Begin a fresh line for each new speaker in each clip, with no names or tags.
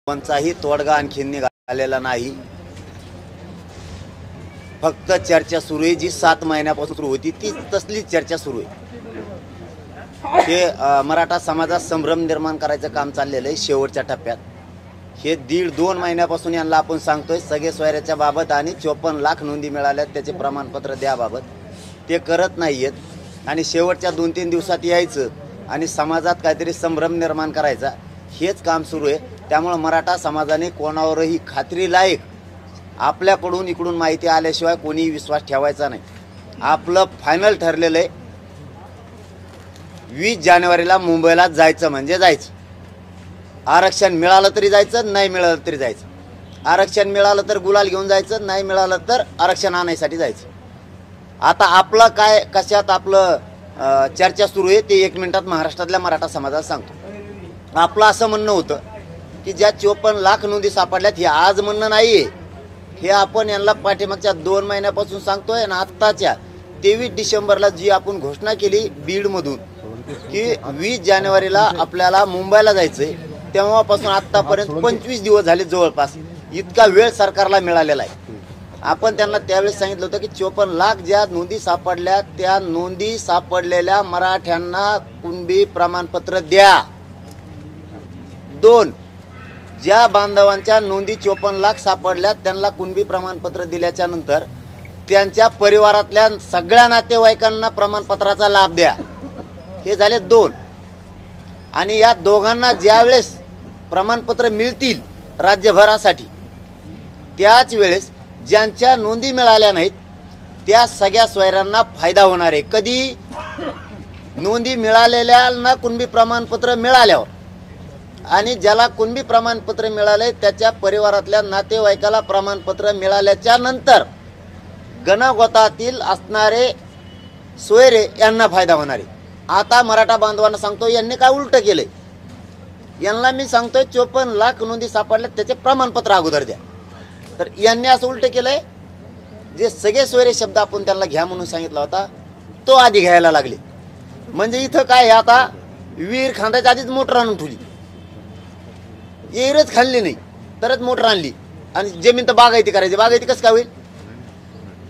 कोणताही तोडगा आणखीन निघालेला नाही. फक्त चर्चा सुरू आहे, जी 7 महिन्यापासून सुरू होती ती तसलीच चर्चा सुरू आहे. हे मराठा समाजात संभ्रम निर्माण करायचं काम चाललेलं आहे शेवटच्या टप्प्यात. हे 1.5-2 महिन्यापासून यांना आपण सांगतोय सगळे सोयऱ्याच्या बाबत आणि 54 लाख नोंदी मिळाल्यात त्याचे प्रमाणपत्र द्याबाबत. ते करत नाहीयेत आणि शेवटच्या 2-3 दिवसात यायचं आणि समाजात काहीतरी संभ्रम निर्माण करायचा, हेच काम सुरू आहे. त्यामुळे मराठा समाजाने कोणावरही खात्रीलायक आपल्याकडून इकडून माहिती आल्याशिवाय कोणी विश्वास ठेवायचा नाही. आपलं फायनल ठरलेलं आहे 20 जानेवारीला मुंबईला जायचं म्हणजे जायचं. आरक्षण मिळालं तरी जायचं, नाही मिळालं तरी जायचं. आरक्षण मिळालं तर गुलाल घेऊन जायचं, नाही मिळालं तर आरक्षण आणायसाठी जायचं. आता आपलं काय कशात आपलं चर्चा सुरू आहे ते 1 मिनिटात महाराष्ट्रातल्या मराठा समाजाला सांगतो. आपलं असं म्हणणं होतं की ज्या 54 लाख नोंदी सापडल्यात हे आज म्हणणं नाही आहे. हे आपण यांना पाठीमागच्या 2 महिन्यापासून सांगतोय आणि आत्ताच्या 23 डिसेंबरला जी आपण घोषणा केली बीडमधून की 20 जानेवारीला आपल्याला मुंबईला जायचं आहे, तेव्हापासून आत्तापर्यंत 25 दिवस झाले जवळपास. इतका वेळ सरकारला मिळालेला आहे. आपण त्यांना त्यावेळेस सांगितलं होतं की 54 लाख ज्या नोंदी सापडल्या त्या नोंदी सापडलेल्या मराठ्यांना कुणबी प्रमाणपत्र द्या. 2 ज्या बांधवांच्या नोंदी 54 लाख सापडल्यात त्यांना कुणबी प्रमाणपत्र दिल्याच्या नंतर त्यांच्या परिवारातल्या सगळ्या नातेवाईकांना प्रमाणपत्राचा लाभ द्या. हे झाले 2. आणि या दोघांना ज्यावेळेस प्रमाणपत्र मिळतील राज्यभरासाठी त्याच वेळेस ज्यांच्या नोंदी मिळाल्या नाहीत त्या सगळ्या सोयऱ्यांना फायदा होणार आहे. कधी? नोंदी मिळालेल्यांना कुणबी प्रमाणपत्र मिळाल्यावर आणि ज्याला कुणबी प्रमाणपत्र मिळाले त्याच्या परिवारातल्या नातेवाईकाला प्रमाणपत्र मिळाल्याच्या नंतर गणगोतातील असणारे सोयरे यांना फायदा होणार आहे. आता मराठा बांधवांना सांगतो यांनी काय उलट केलंय. यांना मी सांगतोय 54 लाख नोंदी सापडल्यात त्याचे प्रमाणपत्र अगोदर द्या. तर यांनी असं उलट केलंय. जे सगळे सोयरे शब्द आपण त्यांना घ्या म्हणून सांगितला होता तो आधी घ्यायला लागले. म्हणजे इथं काय आता विहीर खांदायच्या आधीच मोटर आणून ठेवली. विहीरच खाल्ली नाही तरच मोटर आणली आणि जमीन तर बागायती करायची. बागायती कसं काय होईल?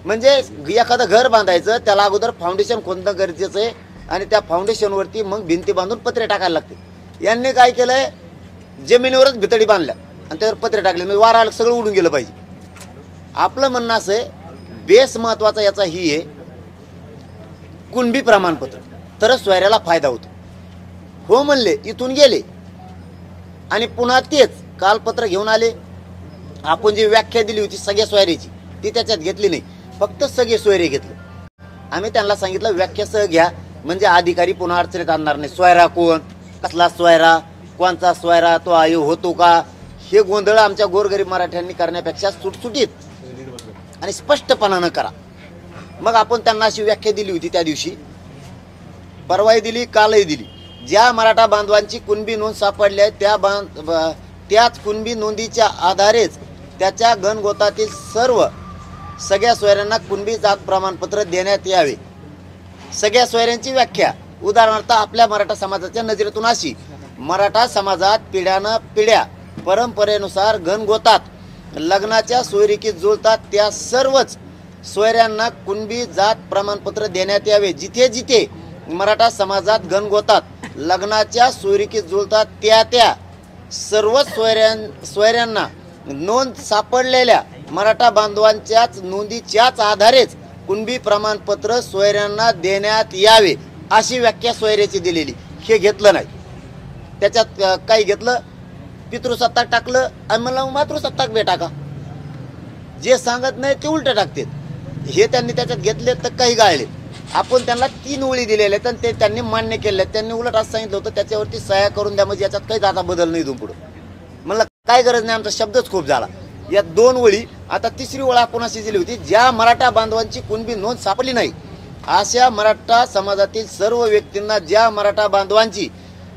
म्हणजे एखादं घर बांधायचं त्याला अगोदर फाउंडेशन खोदणं गरजेचं आहे आणि त्या फाउंडेशनवरती मग भिंती बांधून पत्रे टाकायला लागते. यांनी काय केलंय जमिनीवरच भितडी बांधल्या आणि त्यावर पत्रे टाकले. म्हणजे वारा सगळं उडून गेलं पाहिजे. आपलं म्हणणं असं आहे बेस महत्वाचा याचा ही आहे कुणबी प्रमाणपत्र तरच सोयऱ्याला फायदा होतो. हो म्हणले इथून गेले आणि पुन्हा तेच कालपत्र घेऊन आले. आपण जी व्याख्या दिली होती सगळ्या सोयऱ्याची ती त्याच्यात घेतली नाही, फक्त सगळे सोयरे घेतले. आम्ही त्यांना सांगितलं व्याख्यासह घ्या म्हणजे अधिकारी पुन्हा अडचणीत आणणार नाही. सोयरा कोण, कसला सोयरा, कोणचा सोयरा, तो आयु होतो का, हे गोंधळ आमच्या गोरगरीब मराठ्यांनी करण्यापेक्षा सुटसुटीत आणि स्पष्टपणानं करा. मग आपण त्यांना अशी व्याख्या दिली होती त्या दिवशी, परवाही दिली, कालही दिली. ज्या मराठा बांधवांची कुणबी नोंद सापडली आहे त्याच कुणबी नोंदीच्या आधारेच त्याच्या गणगोतातील सगळ्या सोयऱ्यांना कुणबी जात प्रमाणपत्र देण्यात यावे. सगळ्या सोयऱ्यांची व्याख्या उदाहरणार्थ आपल्या मराठा समाजाच्या नजरेतून अशी: मराठा समाजात पिढ्यानं पिढ्या परंपरेनुसार गणगोतात लग्नाच्या सोयरिकीत जुळतात त्या सर्वच सोयऱ्यांना कुणबी जात प्रमाणपत्र देण्यात यावे. जिथे जिथे मराठा समाजात गणगोतात लग्नाच्या सोयरिकीत जुळतात त्या सर्वच सोयऱ्यांना नोंद सापडलेल्या मराठा बांधवांच्याच नोंदीच्याच आधारेच कुणबी प्रमाणपत्र सोयऱ्यांना देण्यात यावे अशी व्याख्या सोयऱ्याची दिलेली. हे घेतलं नाही. त्याच्यात काही घेतलं पितृसत्ताक टाकलं आणि मला मातृसत्ताक बे टाका. जे सांगत नाही ते उलट टाकतात. हे त्यांनी त्याच्यात घेतले तर काही गाळले. आपण त्यांना 3 ओळी दिलेल्या आहेत आणि ते त्यांनी मान्य केले. त्यांनी उलट असं सांगितलं होतं त्याच्यावरती सह्या करून द्या म्हणजे याच्यात काही आता बदल नाही इथून पुढं. म्हणलं काय गरज नाही, आमचा शब्दच खूप झाला. या 2 ओळी. आता 3री ओळ आपण अशी दिली होती ज्या मराठा बांधवांची कुणबी नोंद सापडली नाही अशा मराठा समाजातील सर्व व्यक्तींना ज्या मराठा बांधवांची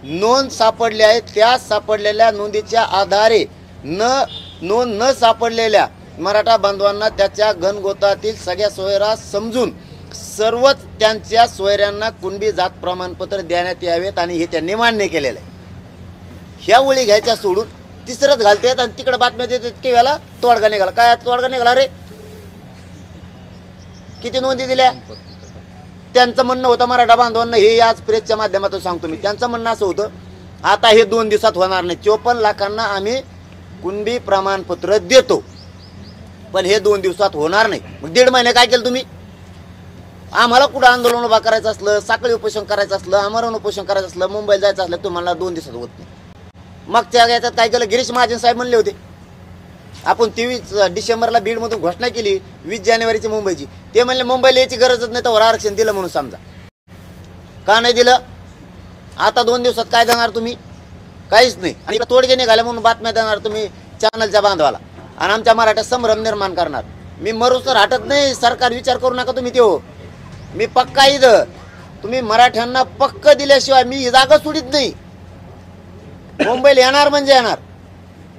नोंद सापडली आहे त्या सापडलेल्या नोंदीच्या आधारे नोंद न सापडलेल्या मराठा बांधवांना त्याच्या गणगोतातील सगळ्या सोयरा समजून सर्वच त्यांच्या सोयऱ्यांना कुणबी जात प्रमाणपत्र देण्यात यावेत आणि हे त्यांनी मान्य केलेलं आहे. ह्या ओळी घ्यायच्या सोडून तिसरंच घालतात आणि तिकडे बातम्या देतात की याला तोडगा निघाला. काय तोडगा निघाला रे? किती नोंदी दिल्या? त्यांचं म्हणणं होतं मराठा बांधवांना, हे याच प्रेसच्या माध्यमातून सांगतो मी, त्यांचं म्हणणं असं होतं आता हे 2 दिवसात होणार नाही. 54 लाखांना आम्ही कुणबी प्रमाणपत्र देतो, पण हे 2 दिवसात होणार नाही. मग 1.5 महिने काय केलं तुम्ही? आम्हाला कुठं आंदोलन उभा करायचं असलं, साखळी उपोषण करायचं असलं, आमरण उपोषण करायचं असलं, मुंबईला जायचं असलं, तुम्हाला 2 दिवसात होत नाही. मग त्या याच्यात काय केलं? गिरीश महाजन साहेब म्हणले होते आपण 23 डिसेंबरला बीडमधून घोषणा केली 20 जानेवारीची मुंबईची. ते म्हणले मुंबईला यायची गरजच नाही, तर आरक्षण दिलं म्हणून समजा. का नाही दिलं? आता 2 दिवसात काय देणार तुम्ही? काहीच नाही. आणि तोडगे निघाले म्हणून बातम्या देणार तुम्ही चॅनलच्या बांधवाला आणि आमच्या मराठ्यात संभ्रम निर्माण करणार. मी मरू तर हटत नाही, सरकार विचार करू नका तुम्ही. ते हो मी पक्का इथं, तुम्ही मराठ्यांना पक्क दिल्याशिवाय मी ही जागा सोडित नाही. मुंबईला येणार म्हणजे येणार.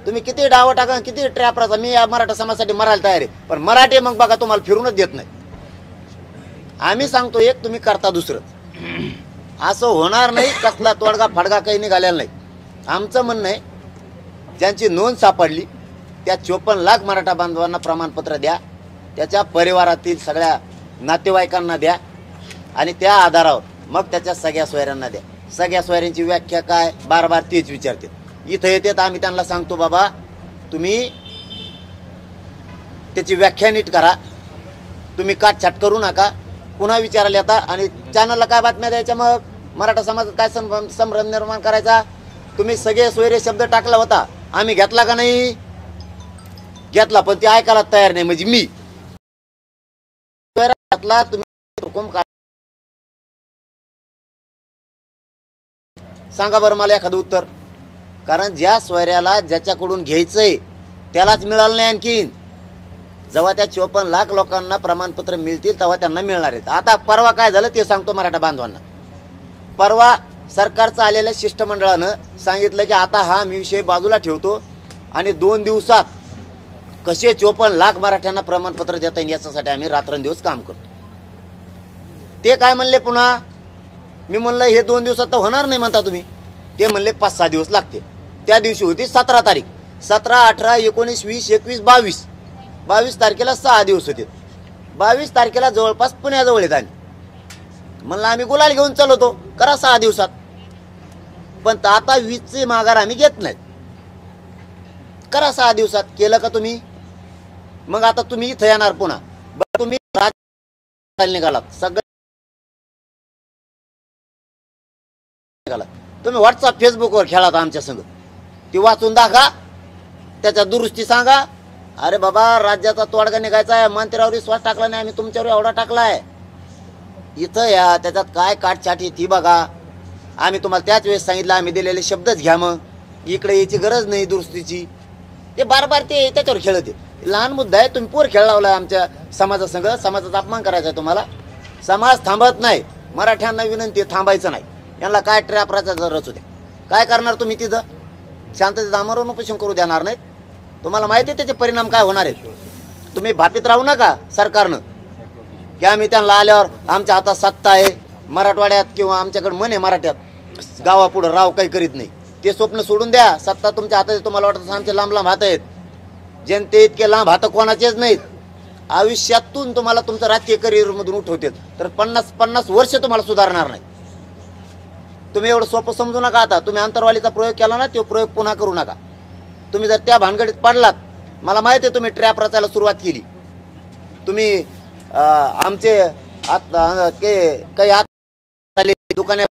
तुम्ही किती डावं टाका, किती ट्रॅप राहा, मी या मराठा समाजासाठी मरायला तयार आहे. पण मराठी मग बघा तुम्हाला फिरूनच देत नाही. आम्ही सांगतो एक, तुम्ही करता दुसरं. असं होणार नाही. कसला तोडगा फडगा काही निघालेला नाही. आमचं म्हणणं आहे ज्यांची नोंद सापडली त्या 54 लाख मराठा बांधवांना प्रमाणपत्र द्या, त्याच्या परिवारातील सगळ्या नातेवाईकांना द्या आणि त्या आधारावर मग त्याच्या सगळ्या सोयऱ्यांना द्या. सगळ्या सोयऱ्यांची व्याख्या काय? बार तेच विचारते. इथं येते तर आम्ही त्यांना सांगतो बाबा तुम्ही त्याची व्याख्या नीट करा, तुम्ही काटछाट करू नका. पुन्हा विचारायला येता आणि चॅनलला काय बातम्या द्यायच्या? मग मराठा समाजात काय संभ्रम निर्माण करायचा? तुम्ही सगळे सोयरे शब्द टाकला होता, आम्ही घेतला का नाही? घेतला, पण ते ऐकायला तयार नाही. म्हणजे मी घेतला, तुम्ही हुकूम सांगा बरं मला एखादं उत्तर. कारण ज्या सोयऱ्याला ज्याच्याकडून घ्यायचंय त्यालाच मिळालं नाही. आणखीन जेव्हा त्या 54 लाख लोकांना प्रमाणपत्र मिळतील तेव्हा त्यांना मिळणार आहेत. आता परवा काय झालं ते सांगतो मराठा बांधवांना. परवा सरकारचं आलेल्या शिष्टमंडळानं सांगितलं की आता हा मी विषय बाजूला ठेवतो आणि 2 दिवसात कसे 54 लाख मराठ्यांना प्रमाणपत्र देता येईल याच्यासाठी आम्ही रात्रंदिवस काम करतो. ते काय म्हणले पुन्हा? मी म्हणलं हे 2 दिवसात तर होणार नाही म्हणता तुम्ही. ते म्हणले 5-6 दिवस लागते. त्या दिवशी होती 17 तारीख. 17, 18, 19, 20, 21, 22. 22 तारखेला 6 दिवस होते. 22 तारखेला जवळपास पुण्याजवळ येत. आणि म्हणलं आम्ही गुलाल घेऊन चालवतो, करा 6 दिवसात. पण आता 20चे माघार आम्ही घेत नाहीत, करा 6 दिवसात. केलं का तुम्ही? मग आता तुम्ही इथं येणार पुन्हा. बरं तुम्ही राज्य निघालात, सगळं तुम्ही व्हॉट्सअप फेसबुकवर खेळात आमच्या संग. ती वाचून दाखवा, त्याच्या दुरुस्ती सांगा. अरे बाबा राज्याचा तोडगा निघायचा आहे, मंत्र्यावर विश्वास टाकला नाही आम्ही, तुमच्यावर एवढा टाकलाय. इथं या, त्याच्यात काय काटछाट ती बघा. आम्ही तुम्हाला त्याच वेळेस सांगितलं आम्ही दिलेले शब्दच घ्या. मग इकडे यायची गरज नाही दुरुस्तीची. ते बार ते त्याच्यावर खेळते. लहान मुद्दा आहे. तुम्ही पोर खेळ लावलाय आमच्या समाजासंग. समाजाचा अपमान करायचा आहे तुम्हाला. समाज थांबत नाही. मराठ्यांना विनंती थांबायचं नाही. यांना काय ट्रॅपराचा रच होते. काय करणार तुम्ही तिथं? शांततेत आमरण उपोषण करू देणार नाहीत. तुम्हाला माहिती आहे त्याचे परिणाम काय होणार आहेत. तुम्ही भापीत राहू नका सरकारनं की आम्ही त्यांना आल्यावर आमच्या हातात सत्ता आहे. मराठवाड्यात किंवा आमच्याकडे मन आहे मराठ्यात गावापुढं राव काही करीत नाही. ते स्वप्न सोडून द्या. सत्ता तुमच्या हातात आहे. तुम्हाला वाटतं आमचे लांब लांब हात आहेत. जनते इतके लांब हात कोणाचेच नाहीत. आयुष्यातून तुम्हाला तुमचं राजकीय करिअरमधून उठवतील तर 50 वर्ष तुम्हाला सुधारणार नाही. तुम्ही एवढं सोपं समजू नका. आता तुम्ही अंतरवालीचा प्रयोग केला ना, तो प्रयोग पुन्हा करू नका. तुम्ही जर त्या भानगडीत पडलात, मला माहिती आहे तुम्ही ट्रॅप रचायला सुरुवात केली. तुम्ही आमचे काही आत दुकाने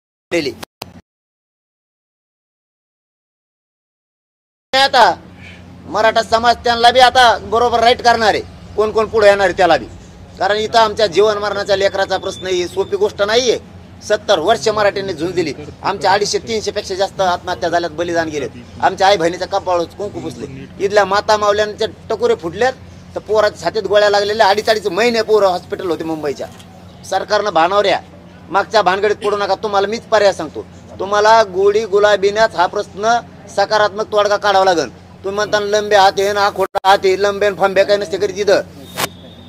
आता मराठा समाज त्यांना बी आता बरोबर राईट करणार आहे. कोण कोण पुढे येणार आहे त्याला बी. कारण इथं आमच्या जीवन मरणाच्या लेकराचा प्रश्न ही सोपी गोष्ट नाहीये. 70 वर्ष मराठ्यांनी झुंज दिली. आमच्या 250-300 पेक्षा जास्त आत्महत्या झाल्यात, बलिदान गेलेत. आमच्या आई बहिणीच्या कपाळ कुंकू पुसले. इथल्या माता मावल्यांचे टकोरे फुटलेत. तर पोराच्या छातीत गोळ्या लागलेल्या. 2.5 महिने पोरं हॉस्पिटल होते मुंबईच्या. सरकारनं भानावर या. मागच्या भानगडीत पडू नका. तुम्हाला मीच पर्याय सांगतो. तुम्हाला गोडी गुलाबीण्यात हा प्रश्न सकारात्मक तोडगा काढावा लागेल. तुम्ही म्हणता लंबे हात आहे ना, खोटा हात आहे, लंबे फांब्या काही नसते कधी. तिथं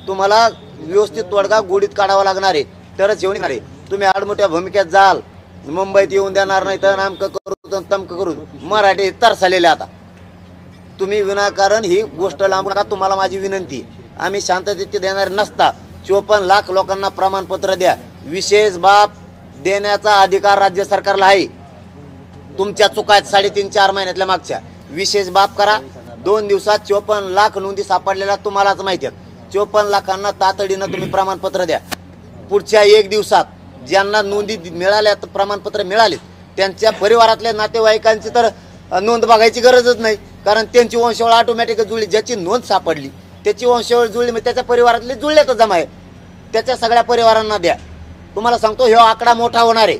तुम्हाला व्यवस्थित तोडगा गोडीत काढावा लागणार आहे, तरच येऊन आहे. तुम्ही आडमोठ्या भूमिकेत जाल, मुंबईत येऊन देणार नाही तर नामकं करू तमकं करू. मराठी तरसालेले आता तुम्ही विनाकारण ही गोष्ट लांबू नका. तुम्हाला माझी विनंती, आम्ही शांततेत देणार नसता 54 लाख लोकांना प्रमाणपत्र द्या. विशेष बाब देण्याचा अधिकार राज्य सरकारला आहे. तुमच्या चुका आहेत 3.5-4 महिन्यातल्या मागच्या. विशेष बाब करा. 2 दिवसात 54 लाख नोंदी सापडलेल्या तुम्हालाच माहिती आहेत. 54 लाखांना तातडीनं तुम्ही प्रमाणपत्र द्या. पुढच्या 1 दिवसात ज्यांना नोंदी मिळाल्या, प्रमाणपत्र मिळाले, त्यांच्या परिवारातल्या नातेवाईकांची तर नोंद बघायची गरजच नाही, कारण त्यांची वंशावळ ऑटोमॅटिक जुळली. ज्याची नोंद सापडली त्याची वंशावळ जुळली, मग त्याच्या परिवारातले जुळल्यातच जमा आहे. त्याच्या सगळ्या परिवारांना द्या. तुम्हाला सांगतो हा आकडा मोठा होणार आहे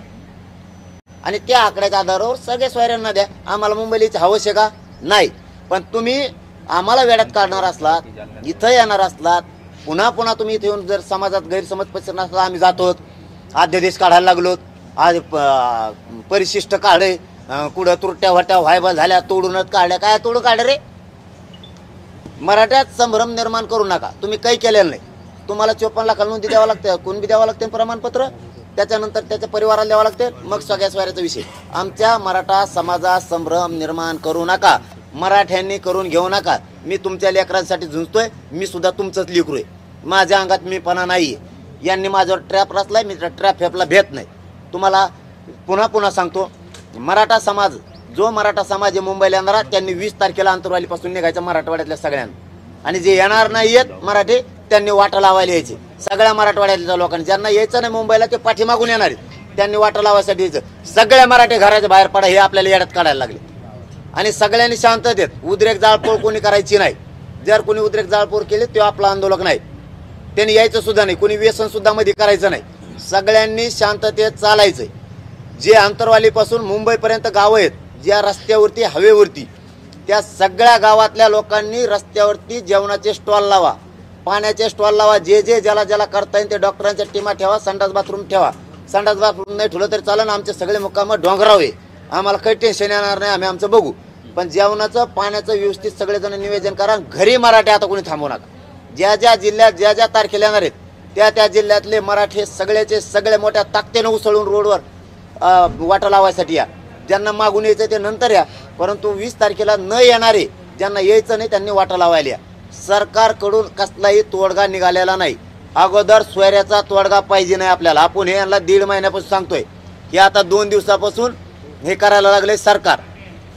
आणि त्या आकड्याच्या आधारावर सगळ्या सोयऱ्यांना द्या. आम्हाला मुंबईला हवंच का नाही, पण तुम्ही आम्हाला वेड्यात काढणार असलात, इथं येणार असलात, पुन्हा पुन्हा तुम्ही इथे येऊन जर समाजात गैरसमज पसरणार असला, आम्ही जातो अध्यादेश काढायला लागलो, आज परिशिष्ट काढे, कुठं तुरट्या व्हट्या व्हायबल झाल्या, तोडूनच काढल्या. काय तोडून काढ रे? मराठ्यात संभ्रम निर्माण करू नका. तुम्ही काही केलेलं नाही. तुम्हाला 54 लाखाला नोंदी द्यावं लागते, कोण बी द्यावं लागते प्रमाणपत्र, त्याच्यानंतर त्याच्या परिवाराला द्यावं लागते, मग सगळ्या स्वाऱ्याचा विषय. आमच्या मराठा समाजात संभ्रम निर्माण करू नका. मराठ्यांनी करून घेऊ नका. मी तुमच्या लेकरांसाठी झुंजतोय. मी सुद्धा तुमचंच लेकरू आहे. माझ्या अंगात मीपणा नाही आहे. यांनी माझ्यावर ट्रॅप रचलाय, मी त्या ट्रॅप फेपला भेट नाही. तुम्हाला पुन्हा पुन्हा सांगतो, मराठा समाज, जो मराठा समाज आहे मुंबईला येणारा, त्यांनी 20 तारखेला आंतरवालीपासून निघायचं मराठवाड्यातल्या सगळ्यांना. आणि जे येणार नाही आहेत मराठी, त्यांनी वाटा लावायला यायचे. सगळ्या मराठवाड्यातल्या लोकांनी, ज्यांना यायचं नाही मुंबईला ते पाठीमागून येणार आहेत, त्यांनी वाटा लावायसाठी यायचं. सगळ्या मराठी घराच्या बाहेर पडा, हे आपल्याला येड्यात काढायला लागले. आणि सगळ्यांनी शांततेत, उद्रेक जाळपोळ कोणी करायची नाही. जर कोणी उद्रेक जाळपोळ केली ते आपला आंदोलक नाही, त्यांनी यायचं सुद्धा नाही. कोणी व्यसन सुद्धा मध्ये करायचं नाही. सगळ्यांनी शांततेत चालायचं. जे आंतरवालीपासून मुंबईपर्यंत गावं आहेत, ज्या रस्त्यावरती हवेवरती, त्या सगळ्या गावातल्या लोकांनी रस्त्यावरती जेवणाचे स्टॉल लावा, पाण्याचे स्टॉल लावा. जे ज्याला करता येईल ते डॉक्टरांच्या टीमा ठेवा. संडास बाथरूम ठेवा. संडास बाथरूम नाही ठेवलं तरी चालेल. आमचे सगळे मुक्काम डोंगरावे, आम्हाला काही टेन्शन येणार नाही. आम्ही आमचं बघू. पण जेवणाचं पाण्याचं व्यवस्थित सगळेजण नियोजन करा. घरी मराठी आता कोणी थांबवू नका. ज्या जिल्ह्यात ज्या तारखेला येणार आहेत त्या जिल्ह्यातले मराठी सगळ्याचे सगळे मोठ्या ताकदीनं उसळून रोडवर वाटा लावायसाठी या. ज्यांना मागून यायचं ते नंतर या, परंतु 20 तारखेला न येणारे, ज्यांना यायचं नाही त्यांनी वाटा लावायला या. सरकारकडून कसलाही तोडगा निघालेला नाही. अगोदर सोयऱ्याचा तोडगा पाहिजे नाही आपल्याला. आपण हे यांना 1.5 महिन्यापासून सांगतोय की आता 2 दिवसापासून हे करायला लागले सरकार.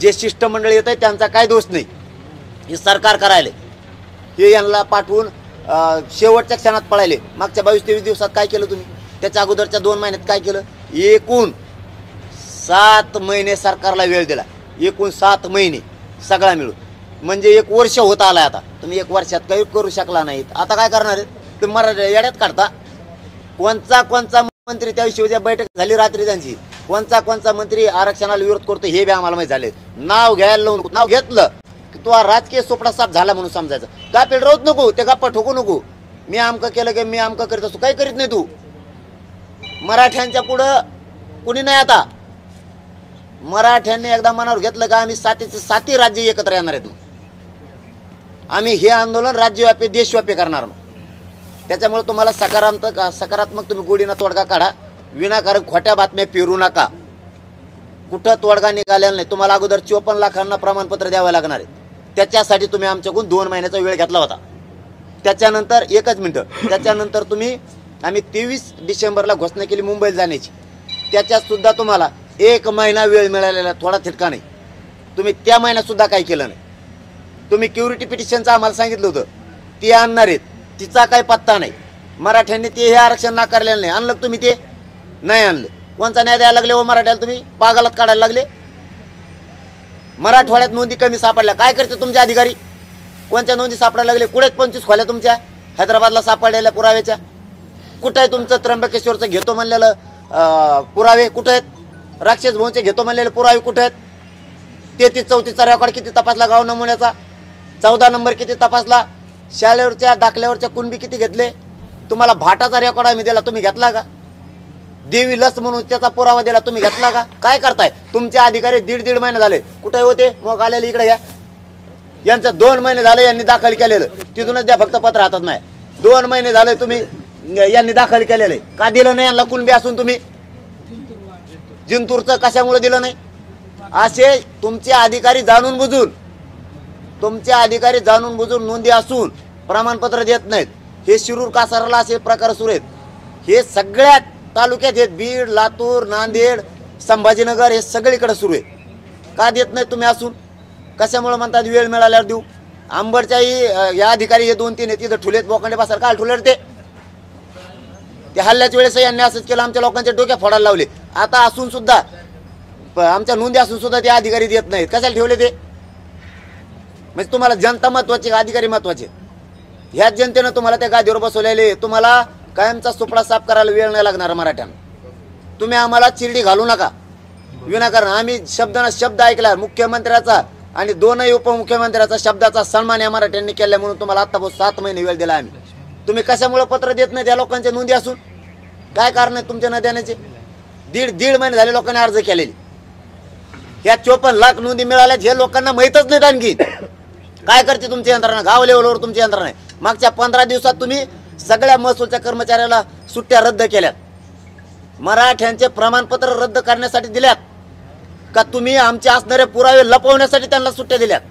जे शिष्टमंडळ येत आहे त्यांचा काय दोष नाही, हे सरकार करायले. हे यांना पाठवून शेवटच्या क्षणात पळायले. मागच्या 22-23 दिवसात काय केलं तुम्ही? त्याच्या अगोदरच्या 2 महिन्यात काय केलं? एकूण 7 महिने सरकारला वेळ दिला. एकूण 7 महिने सगळा मिळून, म्हणजे 1 वर्ष होत आलाय. आता तुम्ही 1 वर्षात काही करू शकला नाहीत. आता काय करणार आहे तुम्ही? मराठी येड्यात काढता. कोणचा मंत्री, त्याविषयी उद्या बैठक झाली रात्री त्यांची, कोणचा मंत्री आरक्षणाला विरोध करतो हे बी आम्हाला माहिती झाले. नाव घ्यायला लावून, नाव घेतलं की तो राजकीय सोपडा साफ झाला म्हणून समजायचं. का पेड राहत नको, ते गप्पा ठोकू नको. मी आमकं केलं की मी आमकं करीत असतो, काही करीत नाही तू. मराठ्यांच्या पुढं कुणी नाही. आता मराठ्यांनी एकदा मनावर घेतलं का आम्ही 7 राज्य एकत्र येणार आहेत. आम्ही हे आंदोलन राज्यव्यापी देशव्यापी करणार. त्याच्यामुळे तुम्हाला सकारात्मक तुम्ही गोडीनं तोडगा काढा. विनाकारण खोट्या बातम्या पेरू नका. कुठं तोडगा निघालेला नाही. तुम्हाला अगोदर 54 लाखांना प्रमाणपत्र द्यावं लागणार आहे. त्याच्यासाठी तुम्ही आमच्याकडून 2 महिन्याचा वेळ घेतला होता. त्याच्यानंतर एकच मिनटं, त्याच्यानंतर आम्ही 23 डिसेंबरला घोषणा केली मुंबईला जाण्याची. त्याच्यात सुद्धा तुम्हाला 1 महिना वेळ मिळालेला, थोडा थिटका नाही. तुम्ही त्या महिन्यात सुद्धा काही केलं नाही. तुम्ही क्युरिटी पिटिशनचं आम्हाला सांगितलं होतं, ती आणणार आहेत, तिचा काही पत्ता नाही. मराठ्यांनी ते हे आरक्षण नाकारलेलं नाही. आणलं तुम्ही ते नाही आणलं. कोणचा न्याय द्यायला लागले व मराठ्याला? तुम्ही पागालात काढायला लागले. मराठवाड्यात नोंदी कमी सापडल्या, काय करते तुमचे अधिकारी? कोणत्या नोंदी सापडायला लागले? कुठे 25 खोल्या तुमच्या हैदराबादला सापडलेल्या पुराव्याच्या? कुठं आहे तुमचं त्र्यंबकेश्वरचं घेतो म्हणलेलं पुरावे? कुठं आहेत? राक्षस भाऊंचे घेतो म्हणलेले पुरावे कुठे आहेत? 33-34चा रेकॉर्ड किती तपासला? गाव नमुन्याचा 14 नंबर किती तपासला? शाळेवरच्या दाखल्यावरच्या कुणबी किती घेतले? तुम्हाला भाटाचा रेकॉर्ड आम्ही दिला, तुम्ही घेतला का? देवी लस म्हणून त्याचा पुरावा दिला, तुम्ही घेतला का? काय करताय? तुमचे अधिकारी 1.5 महिने झाले कुठे होते? मग आलेले इकडे या. यांचं 2 महिने झाले यांनी दाखल केलेलं, तिथूनच द्या फक्त पत्र हातात नाही. 2 महिने झाले तुम्ही यांनी दाखल केलेलं, का दिलं नाही यांना? कुणबी असून तुम्ही जिंतूरचं कशामुळे दिलं नाही? असे तुमचे अधिकारी जाणून बुजून तुमचे अधिकारी जाणून बुजून नोंदी असून प्रमाणपत्र देत नाहीत. हे शिरूर कासाराला असे प्रकार सुरू आहेत. हे सगळ्यात तालुक्यात आहेत. बीड, लातूर, नांदेड, संभाजीनगर हे सगळीकडे सुरू आहे. का देत नाही तुम्ही असून? कशामुळे म्हणतात वेळ मिळाल्यावर देऊ? आंबडच्याही या अधिकारी हे 2-3 आहेत तिथं ठुलेत बोकांडे बसार काय ठुलेत ते हल्ल्याच्या वेळेस यांनी असंच केलं. आमच्या लोकांच्या डोक्या फोडायला लावले. आता असून सुद्धा आमच्या नोंदी असून सुद्धा ते अधिकारी देत नाहीत. कशाला ठेवले ते? म्हणजे तुम्हाला जनता महत्वाची का अधिकारी महत्वाचे? ह्याच जनतेनं तुम्हाला त्या गादीवर बसवलेले. तुम्हाला कायमचा सुपडा साफ करायला वेळ नाही लागणार मराठ्यांना. तुम्ही आम्हाला चिरडी घालू नका विनाकारण. आम्ही शब्दांना शब्द ऐकला मुख्यमंत्र्याचा आणि 2 उपमुख्यमंत्र्याचा शब्दाचा सन्मान या मराठ्यांनी केला म्हणून तुम्हाला आतापासून 7 महिने वेळ दिला आम्ही. तुम्ही कशामुळे पत्र देत नाही त्या लोकांच्या नोंदी असून? काय कारण आहे तुमच्या न देण्याचे? दीड महिने झाले लोकांनी अर्ज केलेले. ह्या 54 लाख नोंदी मिळाल्यात हे लोकांना माहीतच नाहीत. आणखी काय करते तुमची यंत्रणा? गाव लेवलवर तुमची यंत्रणा आहे. मागच्या 15 दिवसात तुम्ही सगळ्या महसूलच्या कर्मचाऱ्याला सुट्ट्या रद्द केल्यात. मराठ्यांचे प्रमाणपत्र रद्द करण्यासाठी दिल्यात का तुम्ही आमचे असणारे पुरावे लपवण्यासाठी त्यांना सुट्ट्या दिल्यात?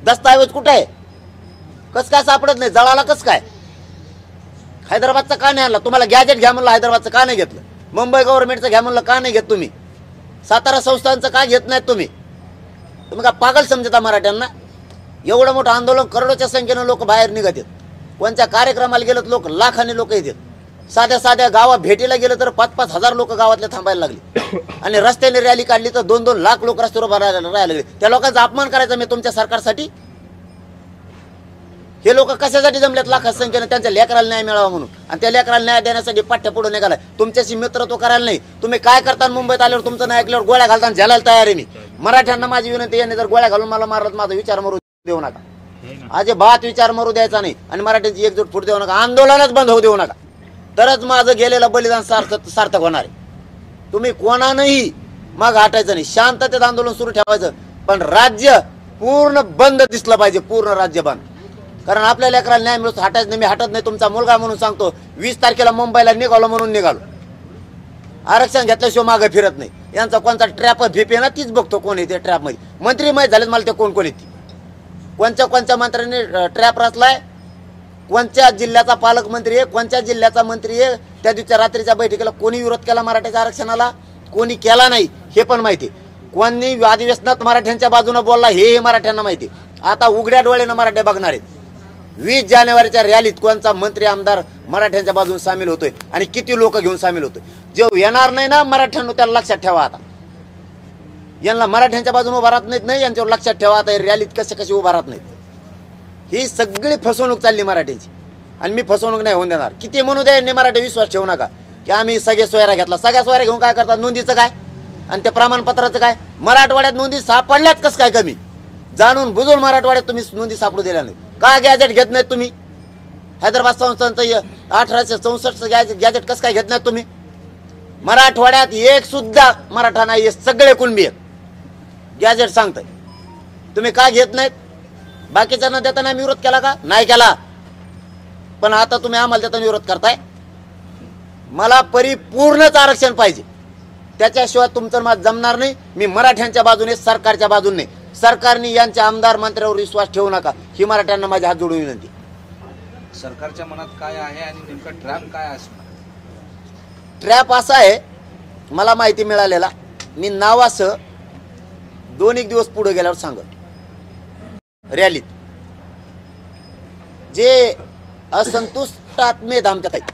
दस्तावेज कुठे आहे? कस काय सापडत नाही? जळाला कस काय? हैदराबादचा का नाही आणला? तुम्हाला गॅजेट घ्या म्हणलं, हैदराबादचं का नाही घेतलं? मुंबई गव्हर्नमेंटचं घ्या म्हणलं, का नाही घेत तुम्ही? सातारा संस्थांचं का घेत नाहीत तुम्ही? तुम्ही का पागल समजता मराठ्यांना? एवढं मोठं आंदोलन करोडोच्या संख्येनं लोक बाहेर निघत आहेत. कोणत्या कार्यक्रमाला गेलं लोक लाखांनी लोक येतात. साध्या गावात भेटीला गेलं तर 5-5 हजार लोक गावातले थांबायला लागले. आणि रस्त्याने रॅली काढली तर 2-2 लाख लोक रस्त्यावर राहायला लागले. त्या लोकांचा अपमान करायचा मी तुमच्या सरकारसाठी? हे लोक कशासाठी जमल्यात लाखात संख्येनं? त्यांच्या लेकराला न्याय मिळावा म्हणून. आणि त्या लेकराला न्याय देण्यासाठी पाठ्या पुढे निघालाय. तुमच्याशी मित्रत्व करायला नाही. तुम्ही काय करता मुंबईत आल्यावर? तुमचं नाही ऐकल्यावर गोळ्या घालताना झेलायला तयार आहे मी. मराठ्यांना माझी विनंती, यांनी जर गोळ्या घालून मला मारत माझा विचार मरू देऊ नका. अजिबात विचार मरू द्यायचा नाही. आणि मराठ्यांची एकजूट फूट देऊ नका. आंदोलनच बंद होऊ देऊ नका. तरच माझं गेलेलं बलिदान सार्थक होणार आहे. तुम्ही कोणानंही मग हटायचं नाही. शांततेत आंदोलन सुरू ठेवायचं. पण राज्य पूर्ण बंद दिसलं पाहिजे. पूर्ण राज्य बंद. कारण आपल्या लेकराला न्याय मिळतो. हटायचं नाही. मी हटत नाही. तुमचा मुलगा म्हणून सांगतो. 20 तारखेला मुंबईला निघालो म्हणून निघालो. आरक्षण घेतल्याशिवाय मागे फिरत नाही. यांचा कोणता ट्रॅप भीपी ना तीच बघतो कोण येते ट्रॅपमध्ये. मंत्री माहीत झालेत मला ते कोण येते. कोणत्या मंत्र्यांनी ट्रॅप रचलाय? कोणत्या जिल्ह्याचा पालकमंत्री आहे? कोणत्या जिल्ह्याचा मंत्री आहे? त्या दिवशी रात्रीच्या बैठकीला कोणी विरोध केला मराठ्याच्या आरक्षणाला? कोणी केला नाही हे पण माहिती. कोणी अधिवेशनात मराठ्यांच्या बाजूने बोलला हे मराठ्यांना माहिती. आता उघड्या डोळ्यानं मराठे बघणार आहेत. 20 जानेवारीच्या रॅलीत कोणचा मंत्री आमदार मराठ्यांच्या बाजून सामील होतोय आणि किती लोक घेऊन सामील होतोय? जे येणार नाही ना मराठ्यांना त्याला लक्षात ठेवा. आता यांना मराठ्यांच्या बाजूने उभा राहत नाहीत नाही. यांच्यावर लक्षात ठेवा. आता रॅलीत कसे उभा राहत नाहीत. ही सगळी फसवणूक चालली मराठ्यांची. आणि मी फसवणूक नाही होऊन देणार. किती म्हणू द्या यांनी मराठी विश्वास ठेवू नका की आम्ही सगळे सोयरा घेतला. सगळ्या सोयरा घेऊन काय करतात? नोंदीचं काय आणि त्या प्रमाणपत्राचं काय? मराठवाड्यात नोंदी सापडल्यात कसं काय कमी? जाणून बुजून मराठवाड्यात तुम्ही नोंदी सापडू दिल्या नाही. का गॅजेट घेत नाहीत तुम्ही? हैदराबाद संस्थांचं 1864 गॅजेट कसं काय घेत नाहीत तुम्ही? मराठवाड्यात एक सुद्धा मराठा नाही. हे सगळे कुणबी गॅजेट सांगताय. तुम्ही का घेत नाहीत? बाकीच्यांना देताना आम्ही विरोध केला का? नाही केला. पण आता तुम्ही आम्हाला देताना विरोध करताय. मला परिपूर्णच आरक्षण पाहिजे. त्याच्याशिवाय तुमचं माझं जमणार नाही. मी मराठ्यांच्या बाजूने, सरकारच्या बाजूने. सरकारने यांच्या आमदार मंत्र्यावर विश्वास ठेवू नका ही मराठ्यांना माझी हात जोडून विनंती.
सरकारच्या मनात काय आहे आणि नेमका ट्रॅप काय असणार?
ट्रॅप असा आहे मला माहिती मिळालेला. मी नावासह 2-1 दिवस पुढे गेल्यावर सांगत. रॅलीत जे असंतुष्ट आत्मेत आमच्यात आहेत,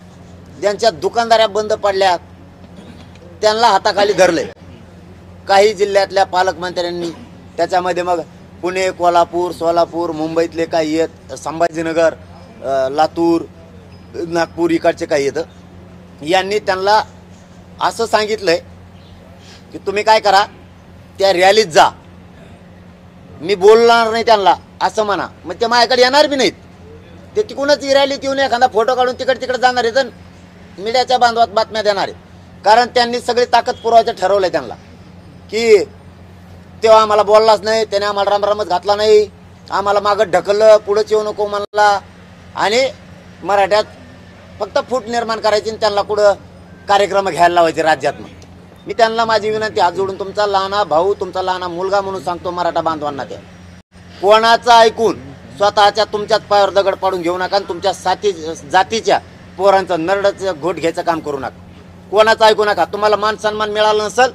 ज्यांच्या दुकानदाऱ्या बंद पडल्यात, त्यांना हाताखाली धरलंय काही जिल्ह्यातल्या पालकमंत्र्यांनी. त्याच्यामध्ये मग पुणे, कोल्हापूर, सोलापूर, मुंबईतले काही आहेत, संभाजीनगर, लातूर, नागपूर इकडचे काही येतं. यांनी त्यांना असं सांगितलंय की तुम्ही काय करा, त्या रॅलीत जा. मी बोलणार नाही त्यांना असं म्हणा. मग ते माझ्याकडे येणार बी नाहीत. ते तिकडूनच रॅलीत येऊन एखादा फोटो काढून तिकडे जाणार आहेत आणि मीडियाच्या बांधवात बातम्या देणार आहेत. कारण त्यांनी सगळी ताकद पुरवायचं ठरवलंय त्यांना की तेव्हा आम्हाला बोललाच नाही, त्याने आम्हाला रामरामच घातला नाही, आम्हाला मागं ढकललं, पुढंच येऊ नको म्हणला. आणि मराठ्यात फक्त फूट निर्माण करायची आणि त्यांना कुठं कार्यक्रम घ्यायला लावायचे राज्यात. मी त्यांना माझी विनंती हात जोडून तुमचा लहाना भाऊ तुमचा लहाना मुलगा म्हणून सांगतो मराठा बांधवांना, त्या कोणाचं ऐकून स्वतःच्या तुमच्याच पायावर दगड पाडून घेऊ नका आणि तुमच्या जातीच्या पोरांचं नरडाचं घोट घ्यायचं काम करू नका. कोणाचं ऐकू नका. तुम्हाला मान सन्मान मिळाला नसेल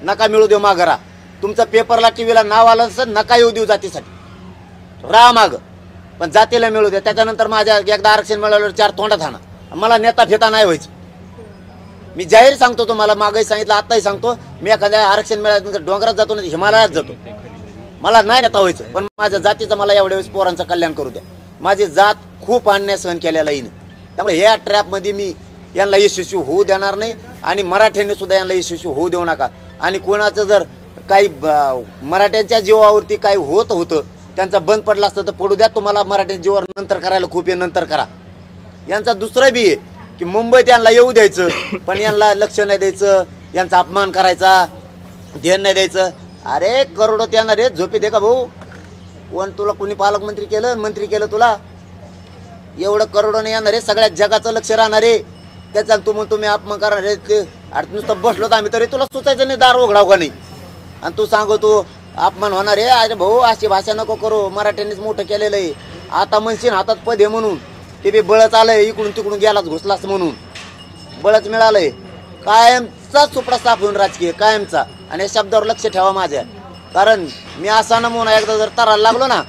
नका मिळू देऊ माघारा. तुमचं पेपरला टीव्हीला नाव आलं नसेल नका येऊ देऊ जातीसाठी, राहा माग, पण जातीला मिळू द्या. त्याच्यानंतर माझ्या एकदा आरक्षण मिळाल्यावर 4 तोंडात आणा. मला नेता फेता नाही व्हायचं. मी जाहीर सांगतो तुम्हाला, मागही सांगितलं आत्ताही सांगतो, मी एखाद्या आरक्षण मिळाल्यानंतर डोंगरात जातो ना हिमालयात जातो, मला नाही नेता व्हायचं, पण माझ्या जातीचं मला एवढ्या वेळेस पोरांचं कल्याण करू द्या. माझी जात खूप अन्याय सहन केलेला येईन, त्यामुळे ह्या ट्रॅपमध्ये मी यांना यशस्वी होऊ देणार नाही आणि मराठ्यांनी सुद्धा यांना यशस्वी होऊ देऊ नका. आणि कोणाचं जर काही मराठ्यांच्या जीवावरती काही होतं त्यांचा बंद पडला असतं तर पडू द्या. तुम्हाला मराठ्यांच्या जीवावर नंतर करायला खूप आहे, नंतर करा. यांचा दुसरा बी आहे की मुंबईत यांना येऊ द्यायचं, पण यांना लक्ष नाही द्यायचं, यांचा अपमान करायचा, ध्यान नाही द्यायचं. अरे करोडो त्यांना रे झोपी दे का भाऊ? कोण तुला कोणी पालकमंत्री केलं मंत्री केलं तुला? एवढं करोडोने येणार रे, सगळ्या जगाचं लक्ष राहणार रे. त्याचा तुम्ही अपमान करणार रे. ते अरे नुसतं बसलो तर आम्ही तरी तुला सुचायचं नाही, दार उघडाव का नाही? आणि तू सांगतो अपमान होणार आहे. अरे भाऊ अशी भाषा नको करू, मराठ्यांनीच मोठं केलेलं आहे. आता म्हणशील हातात पद आहे म्हणून ते बी बळच आलंय, इकडून तिकडून गेलाच घुसलास म्हणून बळच मिळालंय. कायमचा सुपडा साफ होऊन राजकीय कायमचा. आणि या शब्दावर लक्ष ठेवा माझ्या, कारण मी असा नमुना एकदा जर तरायला लागलो ना,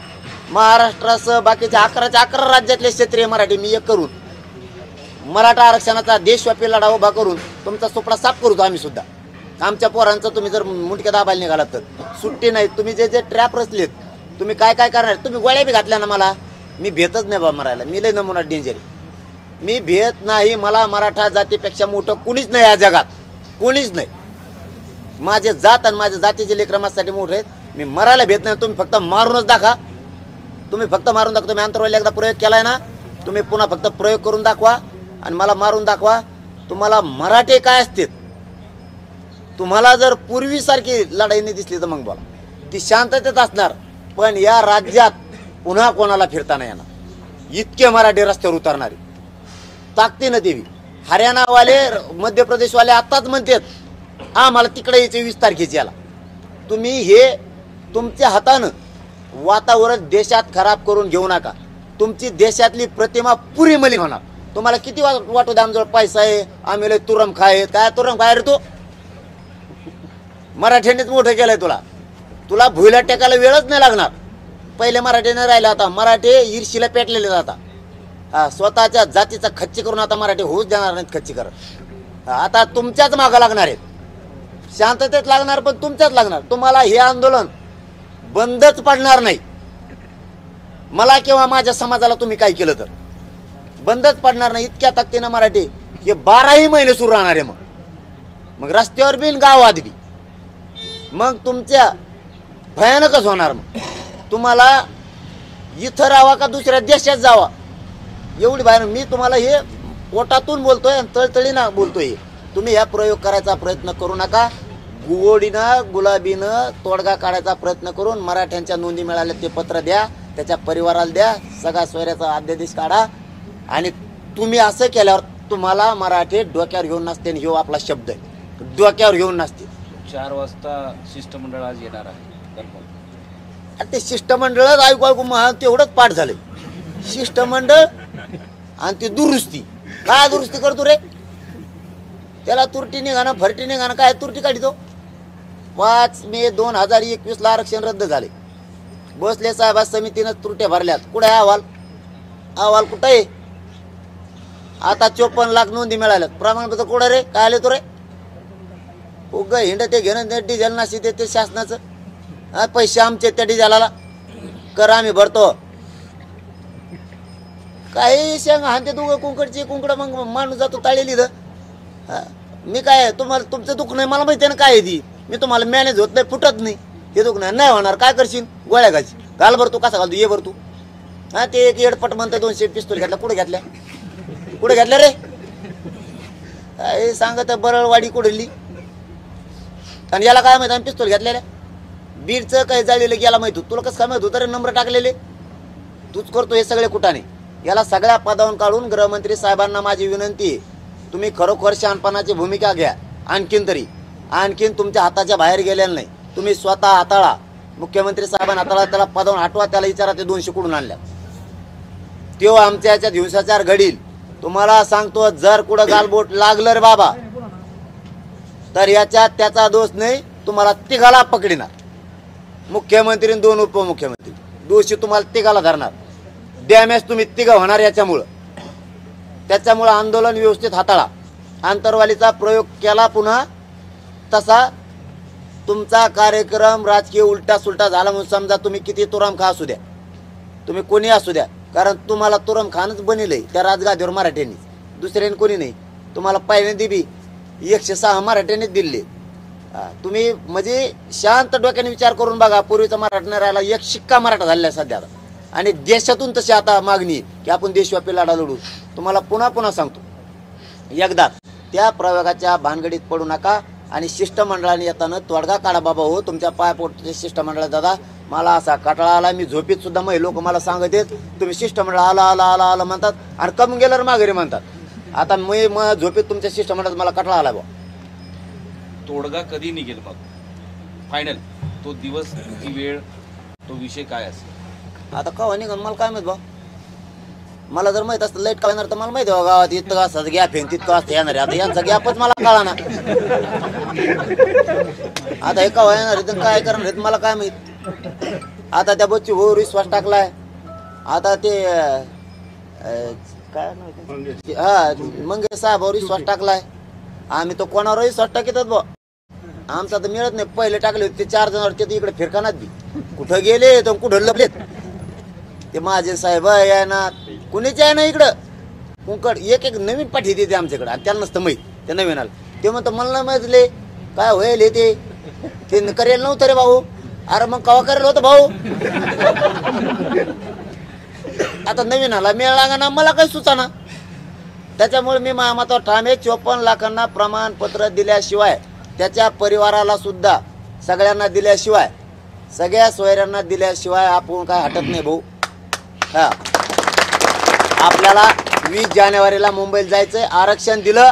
महाराष्ट्रासह बाकीच्या 11 राज्यातले क्षेत्रीय मराठी मी एक करून मराठा आरक्षणाचा देशव्यापी लढा उभा करून तुमचा सुपडा साफ करू आम्ही सुद्धा. आमच्या पोरांचं तुम्ही जर मुंडक्या दाबायला निघालात तर सुट्टी नाही. तुम्ही जे ट्रॅप रचलेत, तुम्ही काय करणार? तुम्ही गोळ्या बी घातल्या ना, मला मी भेटच नाही बा मरायला. मी लय नमुना डेंजर, मी भेट नाही. मला मराठा जातीपेक्षा मोठं कुणीच नाही या जगात, कुणीच नाही. माझे जात आणि माझ्या जातीचे लेकरं माझ्यासाठी मोठे आहेत. मी मरायला भेट नाही. तुम्ही फक्त मारूनच दाखवा, तुम्ही फक्त मारून दाखवा. तुम्ही अंतरवाली एकदा प्रयोग केलाय ना, तुम्ही पुन्हा फक्त प्रयोग करून दाखवा आणि मला मारून दाखवा. तुम्हाला मराठे काय असते, तुम्हाला जर पूर्वीसारखी लढाई नाही दिसली तर मग बोला, ती शांततेत असणार. पण या राज्यात पुन्हा कोणाला फिरता नाही येणार. इतके मराठी रस्त्यावर उतरणारे ताकदीनं देवी. हरियाणावाले मध्य प्रदेशवाले आत्ताच म्हणतात आम्हाला तिकडे यायचे 20 तारखेची याला. तुम्ही हे तुमच्या हातानं वातावरण देशात खराब करून घेऊ नका. तुमची देशातली प्रतिमा पुरी मलिन होणार. तुम्हाला किती वाटू द्या आमजवळ पैसा आहे, आम्ही लय तुरम खाय. काय तुरम खाय रे तू? मराठ्यांनीच मोठं केलंय तुला. तुला भुईला टेकायला वेळच नाही लागणार. पहिले मराठीने राहिला, आता मराठी ईर्षीला पेटलेले जातात. स्वतःच्या जातीचा खच्ची करून आता मराठी होऊच देणार नाहीत खच्ची करत. आता तुमच्याच मागं लागणार आहेत, शांततेत लागणार, पण तुमच्याच लागणार. तुम्हाला हे आंदोलन बंदच पडणार नाही. मला किंवा माझ्या समाजाला तुम्ही काय केलं तर बंदच पडणार नाही. इतक्या ताकदीनं मराठी हे 12ही महिने सुरू राहणार आहे. मग रस्त्यावर बी गावात बी मग तुमच्या भयानकच होणार. मग तुम्हाला इथं राहावा का दुसऱ्या देशात जावा, एवढी भयानक. मी तुम्हाला हे पोटातून बोलतोय आणि तळतळीनं बोलतोय. तुम्ही ह्या प्रयोग करायचा प्रयत्न करू नका. गोडीनं गुलाबीनं तोडगा काढायचा प्रयत्न करून मराठ्यांच्या नोंदी मिळाल्या ते पत्र द्या, त्याच्या परिवाराला द्या, सगळा सोयऱ्याचा अध्यादेश काढा. आणि तुम्ही असं केल्यावर तुम्हाला मराठी डोक्यावर घेऊन नसते. आणि ह्यो आपला शब्द आहे, डोक्यावर घेऊन नसते.
4 वाजता शिष्टमंडळ आज येणार आहे.
ते शिष्टमंडळच ऐकू तेवढंच पाठ झालंय. शिष्टमंडळ आणि ती दुरुस्ती. काय दुरुस्ती करतो रे? त्याला तुरटी निघाणं फरटी निघाणं. काय तुरटी काढतो? 5 मे 2021 ला आरक्षण रद्द झाले. भोसले साहेब समितीनं तुरट्या भरल्यात. कुठे अहवाल? अहवाल कुठं आहे? आता 54 लाख नोंदी मिळाल्यात. प्रमाणपत्र कुठं रे? काय आले तो रे? उग हिंड ते घेणं ते डिझेल नाशी ते शासनाचं. पैसे आमचे त्या डिझेलाला कर आम्ही भरतो. काही शेंग हानते तू कुंकडची कुंकड मग माणूस जातो ताळेली. मी काय तुम्हाला तुमचं दुःख नाही मला माहिती आहे ना काय आहे ती. मी तुम्हाला मॅनेज होत नाही, फुटत नाही. हे दुःख नाही होणार. काय करशील? गोळ्या घालशी. घाल भर तू. कसा घालतो? ये भर तू. ते एक एडपट म्हणतं 200 पिस्तूल घेतल्या. कुठे घेतल्या? कुठे घेतल्या रे? काय सांगत बरळवाडी कुठली. आणि याला काय माहिती आम्ही पिस्तूल घेतलेल्या? बीडचं काही जाळलेलं गेला माहिती. तुला कसं काय माहित होतं रे? नंबर टाकलेले तूच करतो हे सगळे कुठाने. याला सगळ्या पदावरून काढून गृहमंत्री साहेबांना माझी विनंती आहे, तुम्ही खरोखर शहाणपणाची भूमिका घ्या. आणखीन तरी आणखीन तुमच्या हाताच्या बाहेर गेलेलं नाही. तुम्ही स्वतः हाताळा, मुख्यमंत्री साहेबांना हाताळा, त्याला पदावून हटवा, त्याला विचारा ते 200 कुठून आणल्या. तो आमच्या याच्यात हिंसाचार घडील. तुम्हाला सांगतो, जर कुठं गालबोट लागलं रे बाबा तर याच्यात त्याचा दोष नाही, तुम्हाला तिघाला पकडिणार. मुख्यमंत्री आणि 2 उपमुख्यमंत्री दोषी तुम्हाला तिघाला धरणार. डॅमेज तुम्ही तिघ होणार याच्यामुळं. त्याच्यामुळं आंदोलन व्यवस्थित हाताळा. आंतरवालीचा प्रयोग केला पुन्हा तसा तुमचा कार्यक्रम राजकीय उलटा सुलटा झाला म्हणून समजा. तुम्ही किती तुराम खा असू द्या, तुम्ही कोणी असू द्या, कारण तुम्हाला तुरम खानच बनिलंय त्या राजगादीवर मराठ्यांनी, दुसऱ्याने कोणी नाही. तुम्हाला पहिल्यांदा बी 106 मराठ्यांनीच दिले. तुम्ही म्हणजे शांत डोक्याने विचार करून बघा. पूर्वीचा मराठा नाही राहिला, 1 शिक्का मराठा झालेला सध्या. आणि देशातून तशी आता मागणी की आपण देशव्यापी लढा लढू. तुम्हाला पुन्हा पुन्हा सांगतो, एकदा त्या प्रयोगाच्या भानगडीत पडू नका. आणि शिष्टमंडळाने येताना तोडगा काढा बाबा. हो, तुमच्या पायपोटचे शिष्टमंडळ दादा, मला असा कटाळा आला, मी झोपेत सुद्धा मग लोक मला सांगत आहेत तुम्ही शिष्टमंडळ आला आला आला आला म्हणतात आणि कम गेल्यावर माघारी म्हणतात. आता मी मग झोपेत तुमच्या शिष्टमंडळात मला कटाळा आला बा.
तोडगा कधी निघेल मग फायनल? तो दिवस, ती वेळ, तो विषय काय असेल?
आता कवा निघून मला काय माहित बा. मला जर माहित असतं लाईट का येणार तर मला माहिती आहे गावात इतकं असं गॅप आहे तितकं असतं येणार आहे. आता यांचा गॅपच मला कळा ना. आता हे कवा येणार आहे काय करणार मला काय माहित. आता त्या बच्ची भाऊ विश्वास टाकलाय. आता ते काय मंगेश साहेबावर विश्वास टाकलाय. आम्ही तो कोणावर विश्वास टाकीतात बा. आमचा तर मिळत नाही. पहिले टाकले होते ते 4 जण ते इकडे फिरकानात बी कुठं गेले तर कुठं लपलेत. ते माझे साहेब आहे ना, कुणीच आहे ना इकडं. कुंकड एक नवीन पाठी देते आमच्याकडे आणि त्याला नसतं माहीत. ते नवीन आलं ते म्हणतं मला नाही माहितले काय होईल ते करेल नव्हतं रे भाऊ. अरे मग कवा करेल होतं भाऊ. आता नवीन आला मेळ लागा ना, मला काही सुचाना. त्याच्यामुळे मी मामाचा ठामे 54 लाखांना प्रमाणपत्र दिल्याशिवाय, त्याच्या परिवाराला सुद्धा सगळ्यांना दिल्याशिवाय, सगळ्या सोयऱ्यांना दिल्याशिवाय आपण काय हटत नाही भाऊ. हा, आपल्याला 20 जानेवारीला मुंबईला जायचंय. आरक्षण दिलं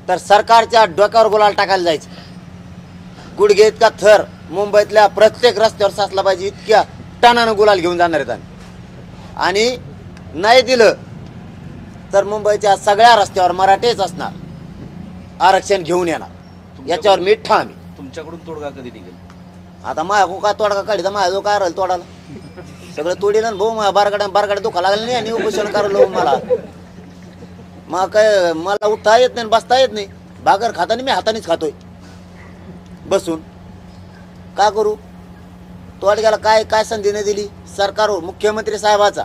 तर सरकारच्या डोक्यावर गुलाल टाकायला जायचं. गुडघे इतका थर मुंबईतल्या प्रत्येक रस्त्यावर साचला पाहिजे, इतक्या टनानं गुलाल घेऊन जाणार आहेत. आणि नाही दिलं तर मुंबईच्या सगळ्या रस्त्यावर मराठेच असणार, आरक्षण घेऊन येणार. याच्यावर मी ठाम आहे.
तुमच्याकडून तोडगा कधी निघेल?
आता माझ्या काय तोडगा काढायचा, माझ्या जो काय राहील तोडाला सगळं तोडील ना भाऊ. माझ्या बारगाड्या दुखा लागलं नाही आणि उपोषण करायला मला. मग काय मला उठता येत नाही, बसता येत नाही. भाकर खाताना मी हातानेच खातोय बसून. का करू? तोडग्याला काय काय संधी नाही दिली सरकारवर, मुख्यमंत्री साहेबाचा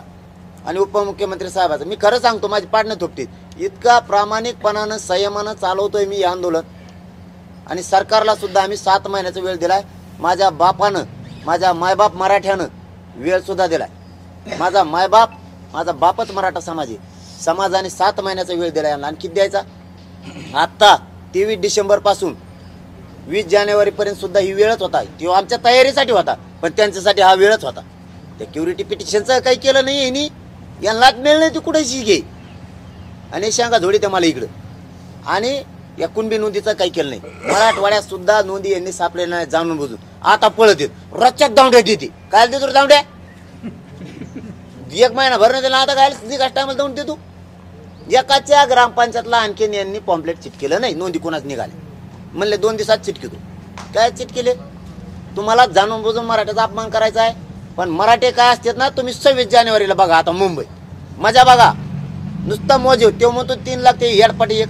आणि उपमुख्यमंत्री साहेबाचा. मी खरं सांगतो, माझी पाडणं थोपटीत. इतका प्रामाणिकपणानं संयमानं चालवतोय मी हे आंदोलन. आणि सरकारला सुद्धा आम्ही 7 महिन्याचा वेळ दिलाय. माझ्या बापानं, माझ्या मायबाप मराठ्यानं वेळ सुद्धा दिलाय. माझा मायबाप, माझा बापच मराठा समाज आहे. समाजाने 7 महिन्याचा वेळ दिलाय. आणि किती द्यायचा? आत्ता 23 डिसेंबर पासून 20 जानेवारीपर्यंत सुद्धा ही वेळच होता. तो आमच्या तयारीसाठी होता, पण त्यांच्यासाठी हा वेळच होता. सिक्युरिटी पिटिशनचं काही केलं नाही यांनी. यांनाच मिळलं नाही, ती कुठेशी घे आणि सांगा झोडी त्या मला इकडं. आणि या कुणबी नोंदीचं काही केलं नाही. मराठवाड्यात सुद्धा नोंदी यांनी सापडले नाही जाणून बुजून. आता पळत येत रच्च्यात दावड्या देते. काय देतो दावड्या? 1 महिना भर नाही. आता काय निघाच टायमाला जाऊन देतो. एकाच्या ग्रामपंचायतला आणखीन यांनी पॉम्पलेट चिटकेलं नाही. नोंदी कोणाच निघाले म्हणले 2 दिवसात चिटकेतो. काय चिटकेले? तुम्हाला जाणून बुजून मराठ्याचा अपमान करायचा आहे. पण मराठे काय असतात ना, तुम्ही 26 जानेवारीला बघा. आता मुंबई मजा बघा. नुसतं मोजे तो म्हणतो 3 लाख. ते हेडपाटी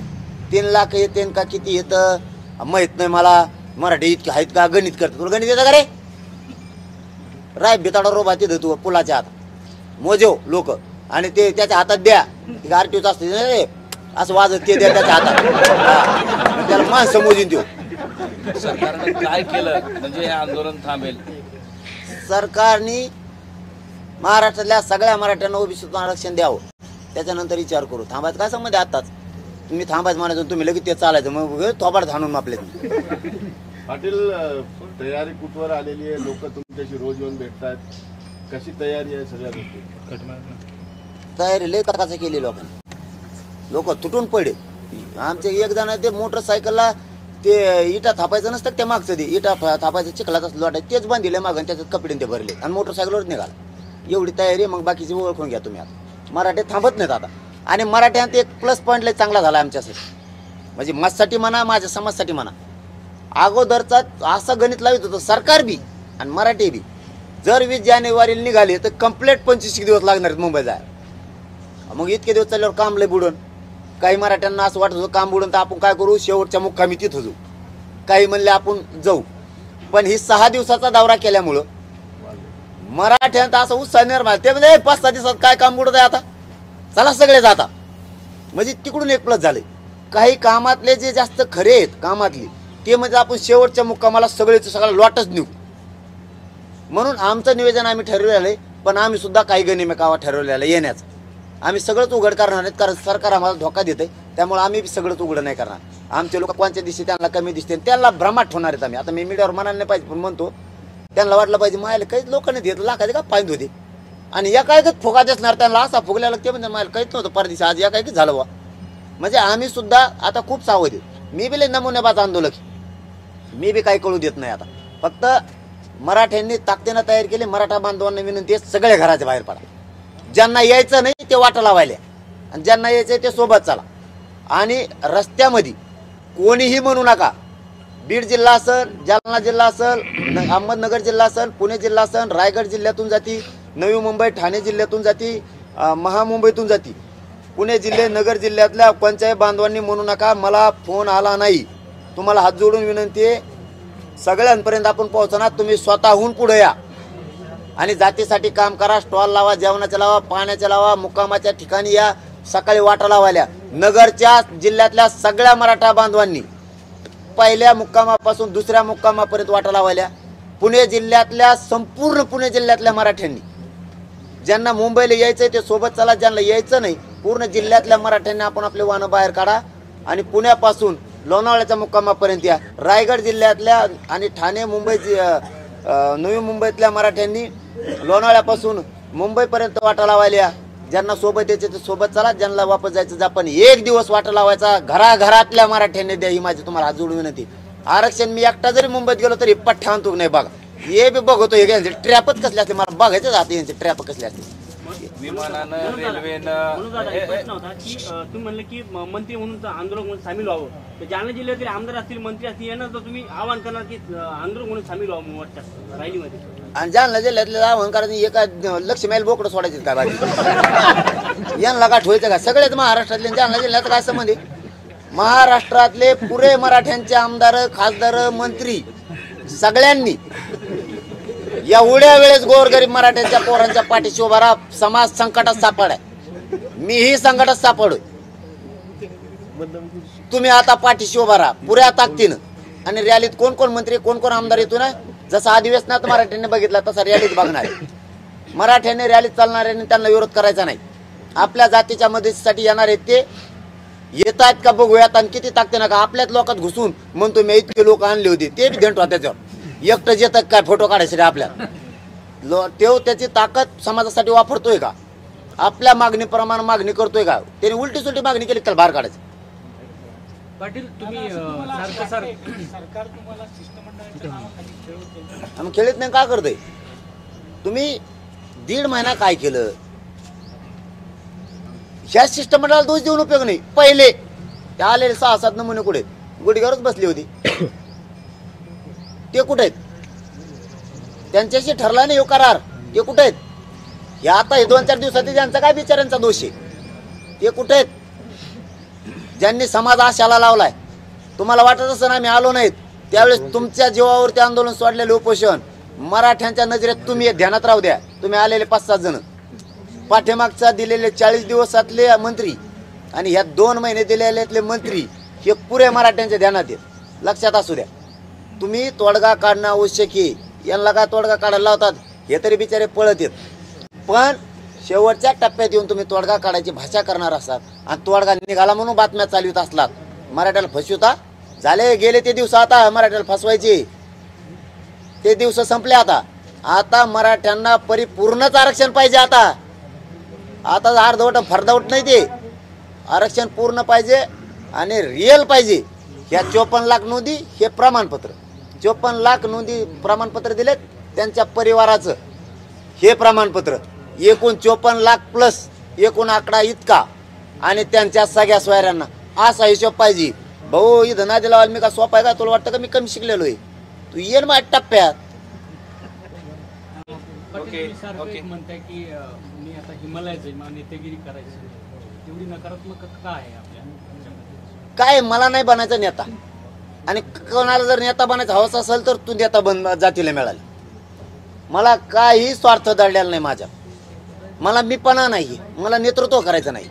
3 लाख येते का किती येतं माहित नाही मला. मराठी इतके आहेत का? गणित करतो. तुला गणित येतं का रे? राय बिताडा रोबा तिथं तू पुलाच्या हात मोजेव लोक. आणि ते त्याच्या हातात द्या. आरटीओच असते असं वाजत ते द्या त्याच्या हातात. त्याला माणसं मोजून देऊ.
सरकारने काय केलं म्हणजे हे आंदोलन थांबेल?
सरकारने महाराष्ट्रातल्या सगळ्या मराठ्यांना ओबीसीतून आरक्षण द्यावं. त्याच्यानंतर विचार करू. थांबायचं काय संबंध आहे आत्ताच? तुम्ही थांबायचं म्हणायचं, तुम्ही लगेच ते चालायचं. मग थोबाड थांबून आपले.
पाटील, तयारी कुठवर आलेली आहे? लोक तुमच्याशी रोज येऊन भेटतात. कशी तयारी आहे सगळ्या गोष्टी?
तयारी लय काकाचं केली लोकांनी. लोक तुटून पडले. आमचे एक जण ते मोटरसायकलला ते इटा थापायचं नसतं का त्या मागचं ते इटा थापायचं चिखलात असं लोटायचं तेच बांधिले मागं आणि त्याच्यात कपडे ते भरले आणि मोटरसायकलवर निघाला. एवढी तयारी. मग बाकीची ओळखून घ्या तुम्ही. आता मराठी थांबत नाहीत आता. आणि मराठ्यांत एक प्लस पॉईंट लय चांगला झाला आमच्यासाठी, म्हणजे माझ्यासाठी म्हणा माझ्या समाजासाठी म्हणा. अगोदरचा असं गणित लावित होतं सरकार बी आणि मराठी बी, जर 20 जानेवारीला निघाले तर कंप्लीट 25 दिवस लागणार आहेत मुंबई जायला. मग इतके दिवस चालल्यावर काम लय बुडून. काही मराठ्यांना असं वाटत होतं काम बुडून तर आपण काय करू, शेवटच्या मुक्कामी तिथं जाऊ. काही म्हणले आपण जाऊ. पण ही 6 दिवसाचा दौरा केल्यामुळं मराठ्यांचा असं उत्साह निर्माण. ते म्हणजे 5-6 दिवसात काय काम बुडत आहे आता, चला सगळे जाता. म्हणजे तिकडून एक प्लस झाले. काही कामातले जे जास्त खरे आहेत कामातले ते म्हणजे आपण शेवटच्या मुक्कामाला सगळ्याला लॉटच नेऊ. म्हणून आमचं नियोजन आम्ही ठरवलेलं आहे. पण आम्ही सुद्धा काही गनिमेकावा ठरवलेलं येण्याचं. आम्ही सगळंच उघड करणार आहेत, कारण सरकार आम्हाला धोका देते. त्यामुळे आम्ही सगळंच उघड नाही करणार. आमचे लोक कोणत्या दिसते त्यांना कमी दिसते त्यांना भ्रमाट होणार आहेत आम्ही. आता मी मीडियावर म्हणायला नाही पाहिजे, पण म्हणतो त्यांना वाटलं पाहिजे मायला काहीच लोकांनी देत लाखाचे का पाहिजे होते आणि या काय फुगाच असणार त्यांना असा फुगल्याला ते म्हणजे मला काहीच नव्हतं परदेशी आज या काय झालं बा. म्हणजे आम्ही सुद्धा आता खूप सावध आहे. मी बी लय नमुनेबाज आंदोलक, मी बी काही कळू देत नाही. आता फक्त मराठ्यांनी ताकदीनं तयार केली. मराठा बांधवांना विनंती आहे सगळे घराच्या बाहेर पडा. ज्यांना यायचं नाही ते वाटा लावायला आणि ज्यांना यायचं ते सोबत चला. आणि रस्त्यामध्ये कोणीही म्हणू नका. बीड जिल्हा असेल, जालना जिल्हा असेल, अहमदनगर जिल्हा असेल, पुणे जिल्हा असेल, रायगड जिल्ह्यातून जाती, नवी मुंबई ठाणे जिल्ह्यातून जाती, महामुंबईतून जाती. पुणे जिल्हे नगर जिल्ह्यातल्या कोणत्याही बांधवांनी म्हणू नका मला फोन आला नाही. तुम्हाला हात जोडून विनंती आहे सगळ्यांपर्यंत आपण पोहोचणार. तुम्ही स्वतःहून पुढे या आणि जातीसाठी काम करा. स्टॉल लावा, जेवणाच्या लावा, पाण्याच्या लावा, मुक्कामाच्या ठिकाणी या, सकाळी वाटा लावायला. नगरच्या जिल्ह्यातल्या सगळ्या मराठा बांधवांनी पहिल्या मुक्कामापासून दुसऱ्या मुक्कामापर्यंत वाटा लावायला. पुणे जिल्ह्यातल्या संपूर्ण पुणे जिल्ह्यातल्या मराठ्यांनी ज्यांना मुंबईला यायचंय ते सोबत चला. ज्यांना यायचं नाही पूर्ण जिल्ह्यातल्या मराठ्यांनी आपण आपले वाहनं बाहेर काढा आणि पुण्यापासून लोणावळ्याच्या मुक्कामापर्यंत या. रायगड जिल्ह्यातल्या आणि ठाणे मुंबई नवी मुंबईतल्या मराठ्यांनी लोणावळ्यापासून मुंबईपर्यंत वाटा लावायला या. ज्यांना सोबत यायचे ते सोबत चला. ज्यांना वापस जायचं जा, पण एक दिवस वाटा लावायचा घराघरातल्या मराठ्यांनी द्या. ही माझी तुम्हाला हात जोडून विनंती. आरक्षण मी एकटा जरी मुंबईत गेलो तरी पठ्ठा आणतो नाही बघा. हे बी बघतो हे यांचे ट्रॅपच कसले असते मला बघायचं जाते यांचे ट्रॅप कसले असते.
विमानानं रेल्वेनं
प्रश्न होता की तुम्ही म्हणलं की मंत्री म्हणून आंदोलक म्हणून सामील व्हावं. तर जालना जिल्ह्यातील आमदार असतील, मंत्री असतील यांना तर तुम्ही आवाहन करणार की आंदोलक म्हणून सामील व्हावं मोर्चात रॅलीमध्ये.
आणि जालना जिल्ह्यातले आव्हान करायचं एका लक्ष मैल बोकडं सोडायचे काय बाकी यांना का ठेवायचं का. सगळेच महाराष्ट्रातले जालना जिल्ह्यात काय संबंध आहे. महाराष्ट्रातले पुरे मराठ्यांचे आमदार, खासदार, मंत्री सगळ्यांनी एवढ्या वेळेस गोरगरीब मराठ्यांच्या पोरांच्या पाठीशी उभा राहा. समाज संकटात सापडाय, मीही संकटात सापडोय. तुम्ही आता पाठीशी उभा राहा पुऱ्या ताकदीनं. आणि रॅलीत कोण कोण मंत्री कोण कोण आमदार येतो ना, जसं अधिवेशनात मराठ्यांनी बघितला तसा रॅलीत बघणार. मराठ्यांनी रॅलीत चालणाऱ्यांनी त्यांना विरोध करायचा नाही. आपल्या जातीच्या मदतीसाठी येणार आहेत ते येत आहेत का बघूयात. आणि किती ताकदीनं का आपल्याच लोकात घुसून म्हणतो मी इतके लोक आणले होते ते बी धेंटवा त्याच्यावर. एकटं येतात काय फोटो काढायचे आपल्या तेव त्याची ताकद समाजासाठी वापरतोय का, आपल्या मागणीप्रमाणे मागणी करतोय का. त्याने उलटी सुलटी मागणी केली त्याला बाहेर काढायचं.
पाटील तुम्ही सरकार तुम्हाला
आम्ही खेळत नाही का करतोय. तुम्ही 1.5 महिना काय केलं. ह्या शिष्टमंडळाला दोष देऊन उपयोग नाही. पहिले ते आलेले 6-7 नमुने कुठे गुडघ्यावरच बसली होती ते कुठे आहेत. त्यांच्याशी ठरला नाही हो करार ते कुठे आहेत. हे आता हे 2-4 दिवसात ज्यांचा काय बिचाऱ्यांचा दोष आहे ते कुठे आहेत. ज्यांनी समाज आशाला लावलाय. तुम्हाला वाटत असं ना आम्ही आलो नाहीत त्यावेळेस तुमच्या जीवावरती आंदोलन सोडलेले उपोषण मराठ्यांच्या नजरेत तुम्ही ध्यानात राहू द्या. तुम्ही आलेले 5-7 जण पाठीमागचा दिलेले 40 दिवसातले मंत्री आणि ह्या 2 महिने दिलेले मंत्री हे पुरे मराठ्यांच्या ध्यानात आहेत. लक्षात असू द्या. तुम्ही तोडगा काढणं आवश्यक आहे. यांना काय तोडगा काढायला लावतात हे तरी बिचारे पळत येत. पण शेवटच्या टप्प्यात येऊन तुम्ही तोडगा काढायची भाषा करणार असतात आणि तोडगा निघाला म्हणून बातम्या चालवित असलात. मराठ्याला फसवता झाले गेले ते दिवस. आता मराठ्याला फसवायचे ते दिवस संपले. आता मराठ्यांना परिपूर्णच आरक्षण पाहिजे. आता अर्धवट फर्धवट नाही. ते आरक्षण पूर्ण पाहिजे आणि रिअल पाहिजे. ह्या 54 लाख नोंदी हे प्रमाणपत्र, 54 लाख नोंदी प्रमाणपत्र दिलेत त्यांच्या परिवाराचं हे प्रमाणपत्र, एकूण 54 लाख प्लस एकूण आकडा इतका आणि त्यांच्या सगळ्या सोयऱ्यांना असा हिशोब पाहिजे. भाऊ इथं ना दिला मी का सोपा आहे का? तुला वाटतं का मी कमी शिकलेलो आहे? तू येईल माझ्या टप्प्यात.
Okay, okay.
म्हणताय की मी आता हिमालयात जाईल, मला नेतेगिरी करायची, एवढी नकारात्मक का आहे आपल्या?
काय मला नाही बनायचा नेता, आणि कोणाला जर नेता बनायचा हवस असेल तर तू नेता बन जातीला मिळाले. मला काही स्वार्थ दडलेला नाही माझ्या, मला मीपणा नाही, मला नेतृत्व करायचं नाही.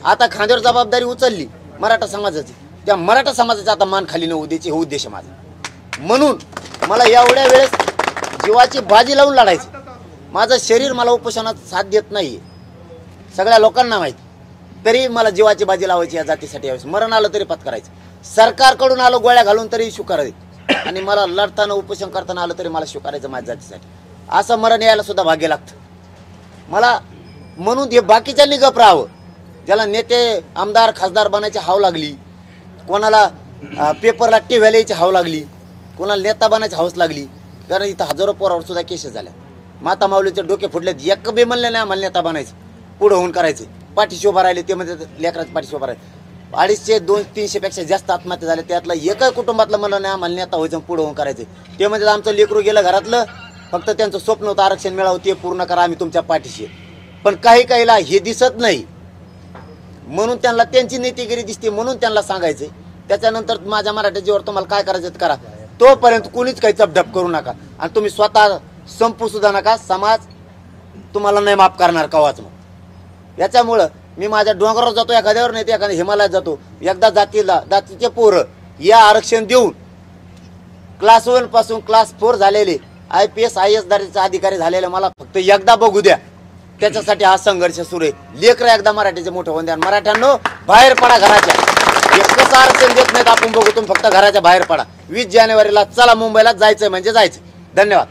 आता खांद्यावर जबाबदारी उचलली मराठा समाजाची, त्या मराठा समाजाचा आता मान खाली न द्यायची हे उद्देश आहे माझा. म्हणून मला एवढ्या वेळेस जीवाची बाजी लावून लढायची. माझं शरीर मला उपोषणात साथ देत नाही, सगळ्या लोकांना माहिती, तरी मला जीवाची बाजी लावायची या जातीसाठी. यावेळेस मरण आलं तरी पत्करायचं, सरकारकडून आलं गोळ्या घालून तरी स्वीकारायचं, आणि मला लढताना उपोषण करताना आलं तरी मला स्वीकारायचं माझ्या जातीसाठी. असं मरण यायला सुद्धा भाग्य लागतं मला. म्हणून हे बाकीच्यांनी गप राहावं. ज्याला नेते आमदार खासदार बनायची हाव लागली, कोणाला पेपरला टीव्ही यायची हाव लागली, कोणाला नेता बनायची हाऊस लागली, कारण इथं हजारो पोरावर सुद्धा केसेस झाल्या. माता माऊलीचे डोके फुटलेत, एक बी म्हणले नाही आम्हाला नेता बनायचं, पुढं होऊन करायचे. पाठीशी उभा राहिले ते म्हणजे लेकराच्या पाठीशी उभा राहिले. 250 200 पेक्षा जास्त आत्महत्या झाल्या, त्यातलं एकही कुटुंबातलं म्हणलं नाही आम्हाला नेता व्हायचं पुढं होऊन करायचे. ते म्हणजे आमचं लेकरू गेलं घरातलं, फक्त त्यांचं स्वप्न होतं आरक्षण मिळावं, ते पूर्ण करा, आम्ही तुमच्या पाठीशी. पण काही काहीला हे दिसत नाही, म्हणून त्यांना त्यांची नेतेगिरी दिसते, म्हणून त्यांना सांगायचे. त्याच्यानंतर माझ्या मराठा जीवावर तुम्हाला काय करायचं ते करा, तोपर्यंत कोणीच काही चपढप करू नका, आणि तुम्ही स्वतः संपू सुद्धा नका. समाज तुम्हाला नाही माफ करणार कवाच. मग याच्यामुळं मी माझ्या डोंगरावर जातो, एखाद्यावर नाही ते एखाद्या हिमालयात जातो. एकदा जातीचे पोरं या आरक्षण देऊन क्लास 1 पासून क्लास 4 झालेले IPS IAS दर्जाचे अधिकारी झालेले मला फक्त एकदा बघू द्या. त्याच्यासाठी हा संघर्ष सुरू आहे. लेकरं एकदा मराठीचे मोठे होऊन द्या. मराठ्यांनो बाहेर पडा घराच्या, एकच आरक्षण देत नाहीत आपण बघू, तुम्ही फक्त घराच्या बाहेर पडा. 20 जानेवारीला चला मुंबईला जायचंय म्हणजे जायचं. धन्यवाद.